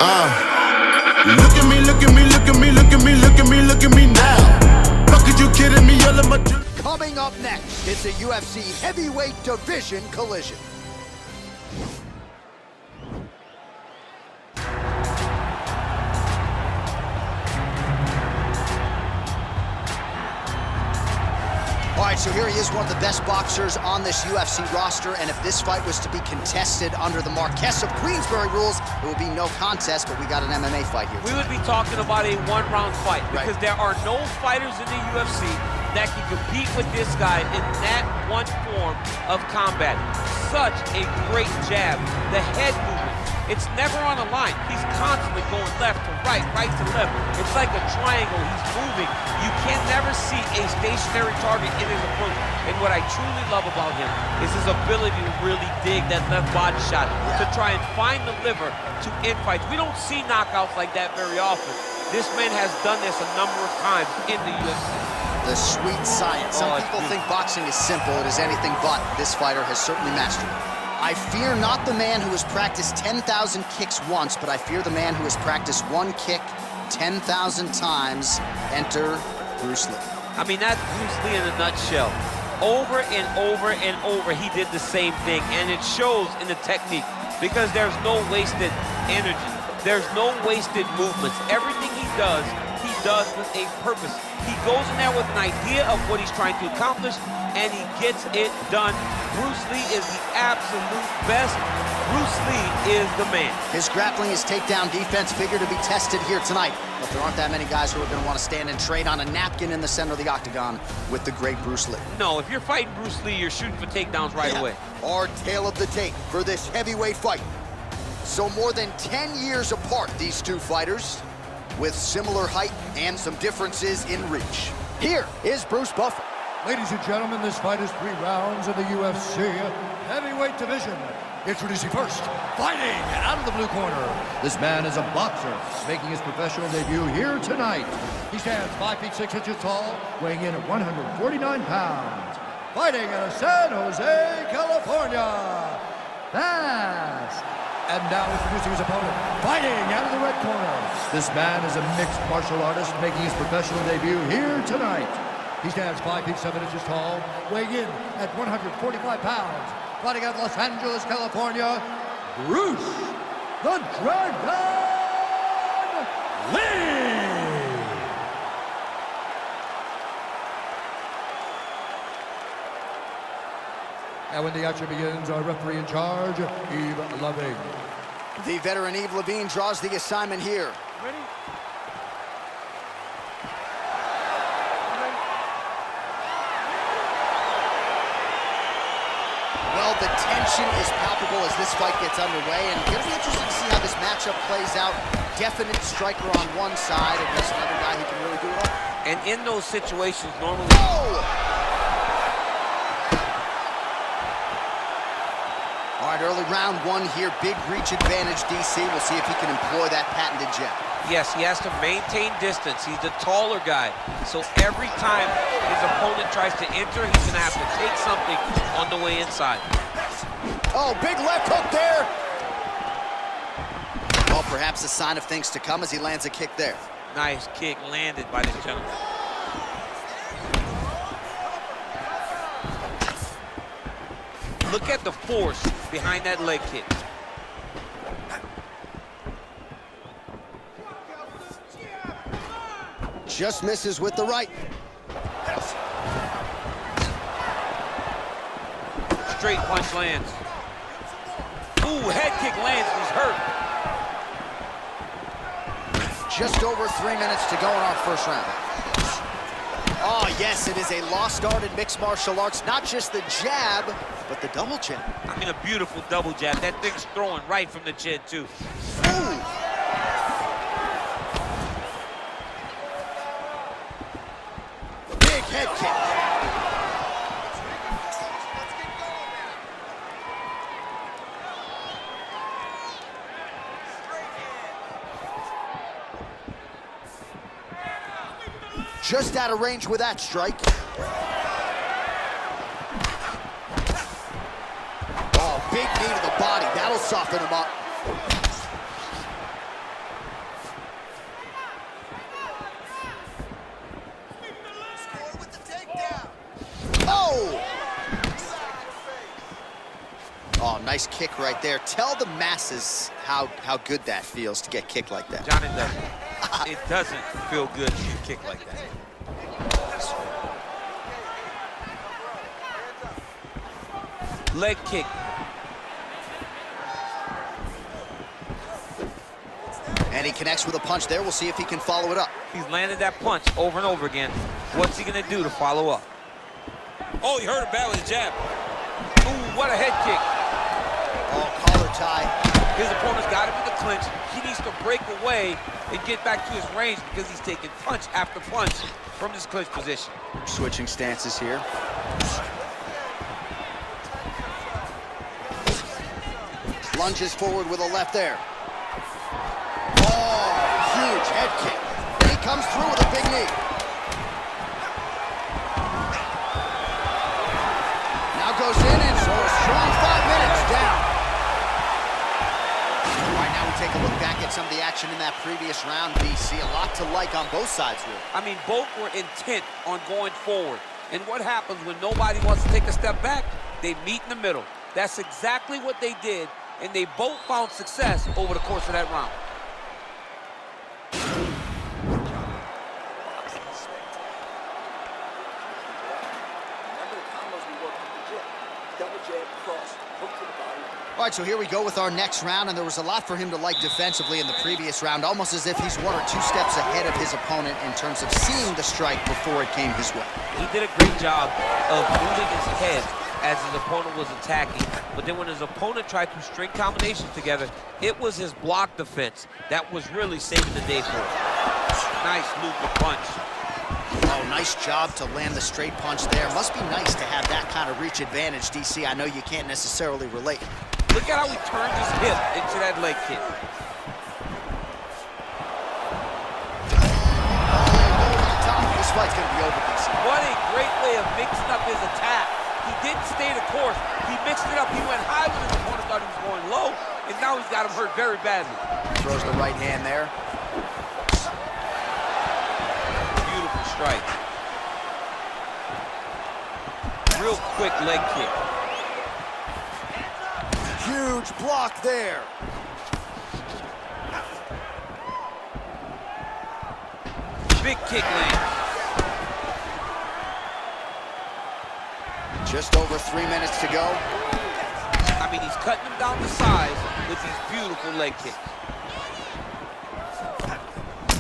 Look at me, look at me, look at me, look at me, look at me, look at me now. Fuck, are you kidding me? All of my... Coming up next, it's a UFC heavyweight division collision. All right, so here he is, one of the best boxers on this UFC roster, and if this fight was to be contested under the Marquess of Queensberry rules, it would be no contest, but we got an MMA fight here. We would be talking about a one-round fight, because there are no fighters in the UFC that can compete with this guy in that one form of combat. Such a great jab, the head movement. It's never on a line. He's constantly going left to right, right to left. It's like a triangle. He's moving. You can never see a stationary target in his approach. And what I truly love about him is his ability to really dig that left body shot, to try and find the liver to end fights. We don't see knockouts like that very often. This man has done this a number of times in the UFC. The sweet science. Some people think boxing is simple. It is anything but. This fighter has certainly mastered it. I fear not the man who has practiced 10,000 kicks once, but I fear the man who has practiced one kick 10,000 times. Enter Bruce Lee. I mean, that's Bruce Lee in a nutshell. Over and over and over, he did the same thing, and it shows in the technique, because there's no wasted energy. There's no wasted movements. Everything he does with a purpose. He goes in there with an idea of what he's trying to accomplish, and he gets it done. Bruce Lee is the absolute best. Bruce Lee is the man. His grappling, his takedown defense figure to be tested here tonight, but there aren't that many guys who are going to want to stand and trade on a napkin in the center of the octagon with the great Bruce Lee. No, if you're fighting Bruce Lee, you're shooting for takedowns right away. Our tale of the tape for this heavyweight fight. So more than 10 years apart, these two fighters, with similar height and some differences in reach. Here is Bruce Buffer. Ladies and gentlemen, this fight is 3 rounds in the UFC heavyweight division. Introducing first, fighting out of the blue corner. This man is a boxer, making his professional debut here tonight. He stands 5 feet 6 inches tall, weighing in at 149 pounds. Fighting out of San Jose, California. Fast. And now introducing his opponent, fighting out of the red corner. This man is a mixed martial artist, making his professional debut here tonight. He stands 5 feet 7 inches tall, weighing in at 145 pounds. Fighting out of Los Angeles, California, Bruce the Dragon Lee. And when the action begins, our referee in charge, Yves Lavigne. The veteran Yves Lavigne draws the assignment here. Ready? Well, the tension is palpable as this fight gets underway, and it's going to be interesting to see how this matchup plays out. Definite striker on one side, and there's another guy who can really do it all. And in those situations, normally... Oh! All right, early round 1 here, big reach advantage, DC. We'll see if he can employ that patented jab. Yes, he has to maintain distance. He's the taller guy. So every time his opponent tries to enter, he's gonna have to take something on the way inside. Oh, big left hook there. Well, perhaps a sign of things to come as he lands a kick there. Nice kick landed by this gentleman. Look at the force behind that leg kick. Just misses with the right. Straight punch lands. Ooh, head kick lands, he's hurt. Just over 3 minutes to go in our first round. Oh, yes, it is a lost art in mixed martial arts. Not just the jab, but the double jab. I mean, a beautiful double jab. That thing's throwing right from the chin, too. Ooh. Big head kick. Just out of range with that strike. Oh, big knee to the body. That'll soften him up. Nice kick right there. Tell the masses how good that feels to get kicked like that. John, it doesn't. It doesn't feel good to get kicked like that. Leg kick. And he connects with a punch there. We'll see if he can follow it up. He's landed that punch over and over again. What's he gonna do to follow up? Oh, he hurt him bad with a jab. Ooh, what a head kick. Oh, collar tie. His opponent's got him in the clinch. He needs to break away and get back to his range because he's taking punch after punch from his clinch position. Switching stances here. Lunges forward with a left there. Oh, huge head kick. And he comes through with a big knee. Now goes in and so a strong 5 minutes down. All right, now we take a look back at some of the action in that previous round, BC. A lot to like on both sides here. I mean, both were intent on going forward. And what happens when nobody wants to take a step back? They meet in the middle. That's exactly what they did, and they both found success over the course of that round. All right, so here we go with our next round, and there was a lot for him to like defensively in the previous round, almost as if he's 1 or 2 steps ahead of his opponent in terms of seeing the strike before it came his way. He did a great job of moving his head as his opponent was attacking, but then when his opponent tried to string combinations together, it was his block defense that was really saving the day for him. Nice looping punch. Oh, nice job to land the straight punch there. Must be nice to have that kind of reach advantage, DC. I know you can't necessarily relate. Look at how he turned his hip into that leg kick. This fight's going to be over, DC. What a great way of mixing up his attack. He didn't stay the course. He mixed it up. He went high when his opponent thought he was going low, and now he's got him hurt very badly. Throws the right hand there. Beautiful strike. Real quick leg kick. Huge block there. Big kick lands. Just over 3 minutes to go. I mean, he's cutting him down to size with these beautiful leg kicks.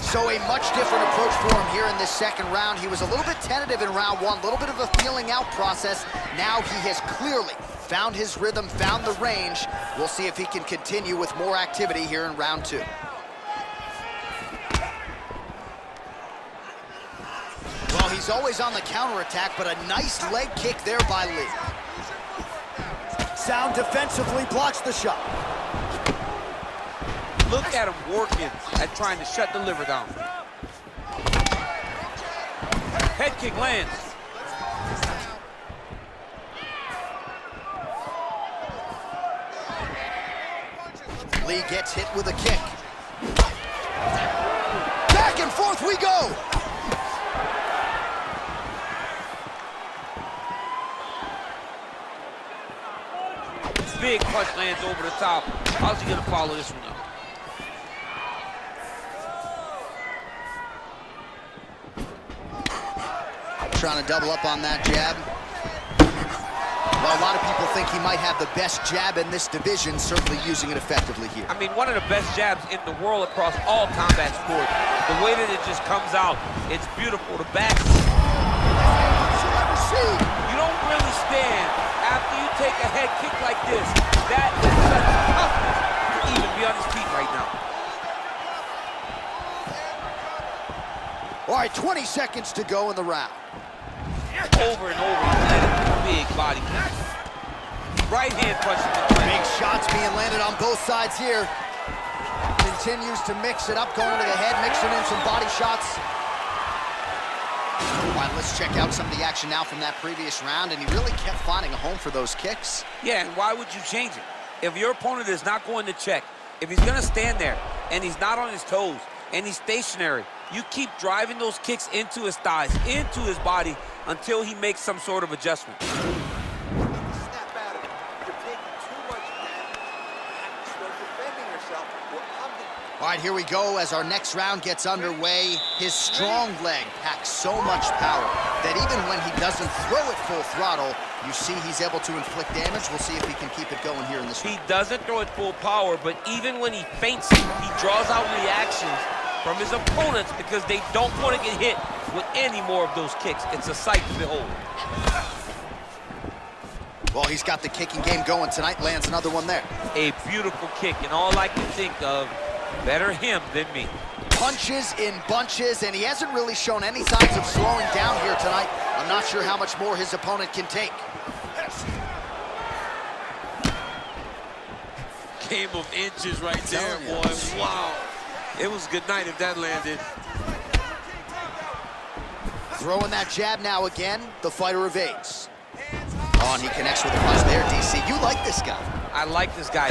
So a much different approach for him here in this second round. He was a little bit tentative in round 1, a little bit of a feeling out process. Now he has clearly found his rhythm, found the range. We'll see if he can continue with more activity here in round 2. Well, he's always on the counterattack, but a nice leg kick there by Lee. Sound defensively blocks the shot. Look at him working at trying to shut the liver down. Head kick lands. Lee gets hit with a kick. Back and forth we go. Big punch lands over the top. How's he gonna follow this one up? Trying to double up on that jab. Well, a lot of people think he might have the best jab in this division, certainly using it effectively here. I mean, one of the best jabs in the world across all combat sports. The way that it just comes out, it's beautiful. The back. You don't really stand after you take a head kick like this. That is such toughness to even be on his feet right now. All right, 20 seconds to go in the round. Over and over, he's landing big body punch. Right hand punch in the clinch. Big shots being landed on both sides here. Continues to mix it up, going to the head, mixing in some body shots. All right, let's check out some of the action now from that previous round, and he really kept finding a home for those kicks. Yeah, and why would you change it? If your opponent is not going to check, if he's going to stand there and he's not on his toes and he's stationary, you keep driving those kicks into his thighs, into his body, until he makes some sort of adjustment. All right, here we go as our next round gets underway. His strong leg packs so much power that even when he doesn't throw it full throttle, you see he's able to inflict damage. We'll see if he can keep it going here in this round. He doesn't throw it full power, but even when he feints it, he draws out reactions from his opponents because they don't want to get hit with any more of those kicks. It's a sight to behold. Well, he's got the kicking game going tonight. Lands another one there. A beautiful kick, and all I can think of, better him than me. Punches in bunches, and he hasn't really shown any signs of slowing down here tonight. I'm not sure how much more his opponent can take. Game of inches right there, boy. Wow. It was a good night if that landed. Throwing that jab now again. The fighter evades. Oh, and he connects with the punch there, DC. You like this guy. I like this guy.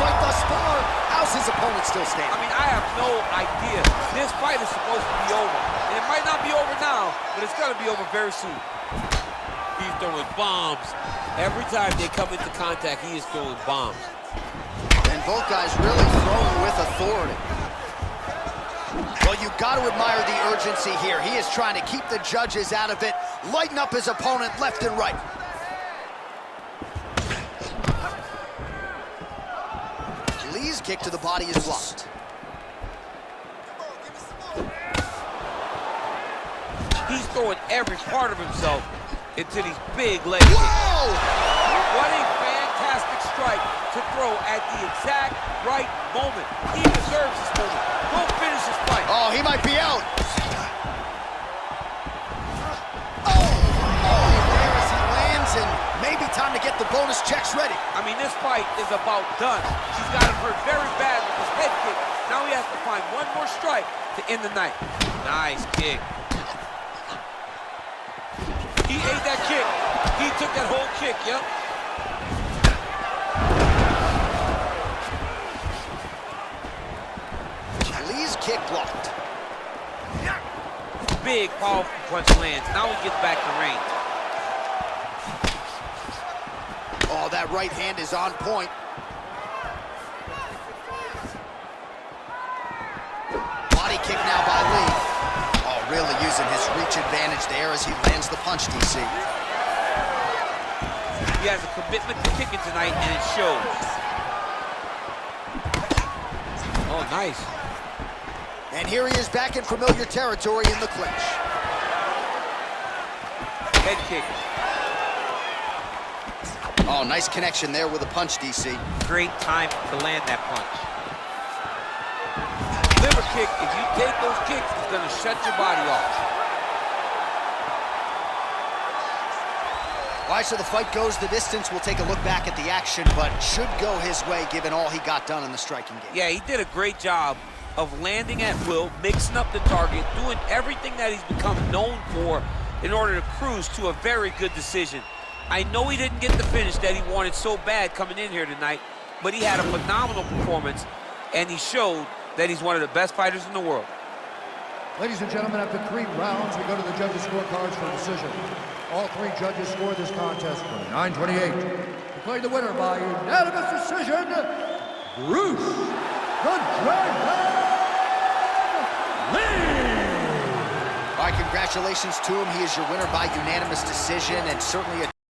Right thus far. How's his opponent still standing? I mean, I have no idea. This fight is supposed to be over. And it might not be over now, but it's going to be over very soon. He's throwing bombs. Every time they come into contact, he is throwing bombs. And both guys really throwing with authority. Well, you got to admire the urgency here. He is trying to keep the judges out of it, lighten up his opponent left and right. Lee's kick to the body is blocked. He's throwing every part of himself into these big leg kicks. Whoa! What a fantastic strike to throw at the exact right moment. He deserves this moment. Go finish this fight. Oh, he might be out. Oh, there as he lands, and maybe time to get the bonus checks ready. I mean, this fight is about done. She's got him hurt very bad with his head kick. Now he has to find one more strike to end the night. Nice kick. He ate that kick. He took that whole kick, yep. Lee's kick blocked. Big, powerful punch lands. Now he gets back to range. Oh, that right hand is on point. Body kick now by Lee. Oh, really using his reach advantage there as he lands the punch, DC. He has a commitment to kicking tonight, and it shows. Oh, nice. And here he is back in familiar territory in the clinch. Head kick. Oh, nice connection there with a punch, DC. Great time to land that punch. Liver kick, if you take those kicks, it's going to shut your body off. All right, so the fight goes the distance. We'll take a look back at the action, but should go his way given all he got done in the striking game. Yeah, he did a great job of landing at will, mixing up the target, doing everything that he's become known for in order to cruise to a very good decision. I know he didn't get the finish that he wanted so bad coming in here tonight, but he had a phenomenal performance, and he showed that he's one of the best fighters in the world. Ladies and gentlemen, after 3 rounds, we go to the judges' scorecards for decision. All 3 judges scored this contest 29-28. Declared the winner by unanimous decision, Bruce the Dragon Lee! All right, congratulations to him. He is your winner by unanimous decision, and certainly a